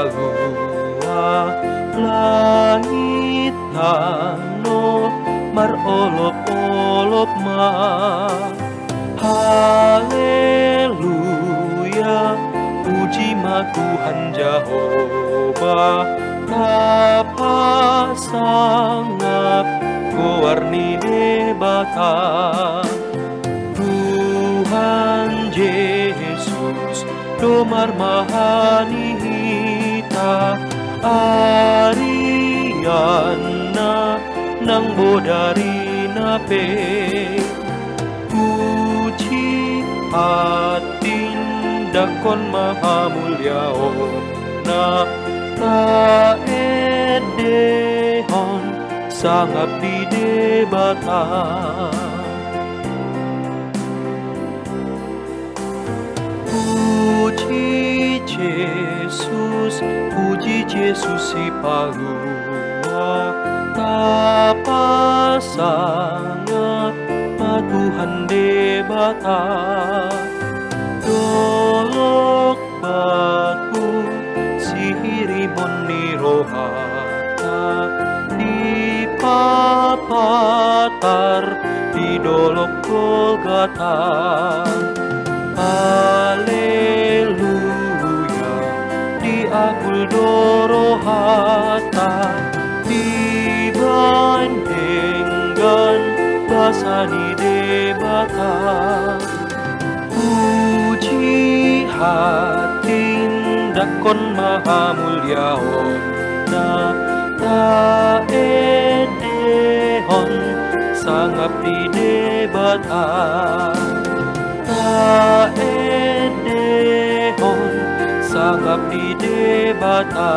palua langit tano marolop-olop ma. Haleluya, puji ma Tuhan Jehovah, tapa sangap warni debata. Tuhan Yesus domar mahani hita Ariana nang bodari nape. Puji atin dakon maha mulia na ta edehon sangap di debata. Puji Yesus si palua tapa sangat Tuhan debata. Dolok batu sihirimon ni rohata di papatar di dolok Golgata. Haleluya, di akul dorohata dibandingkan basani debata. Puji hatin dakon maha mulia na ta edehon sangap di debata. Ta edehon sangap di debata.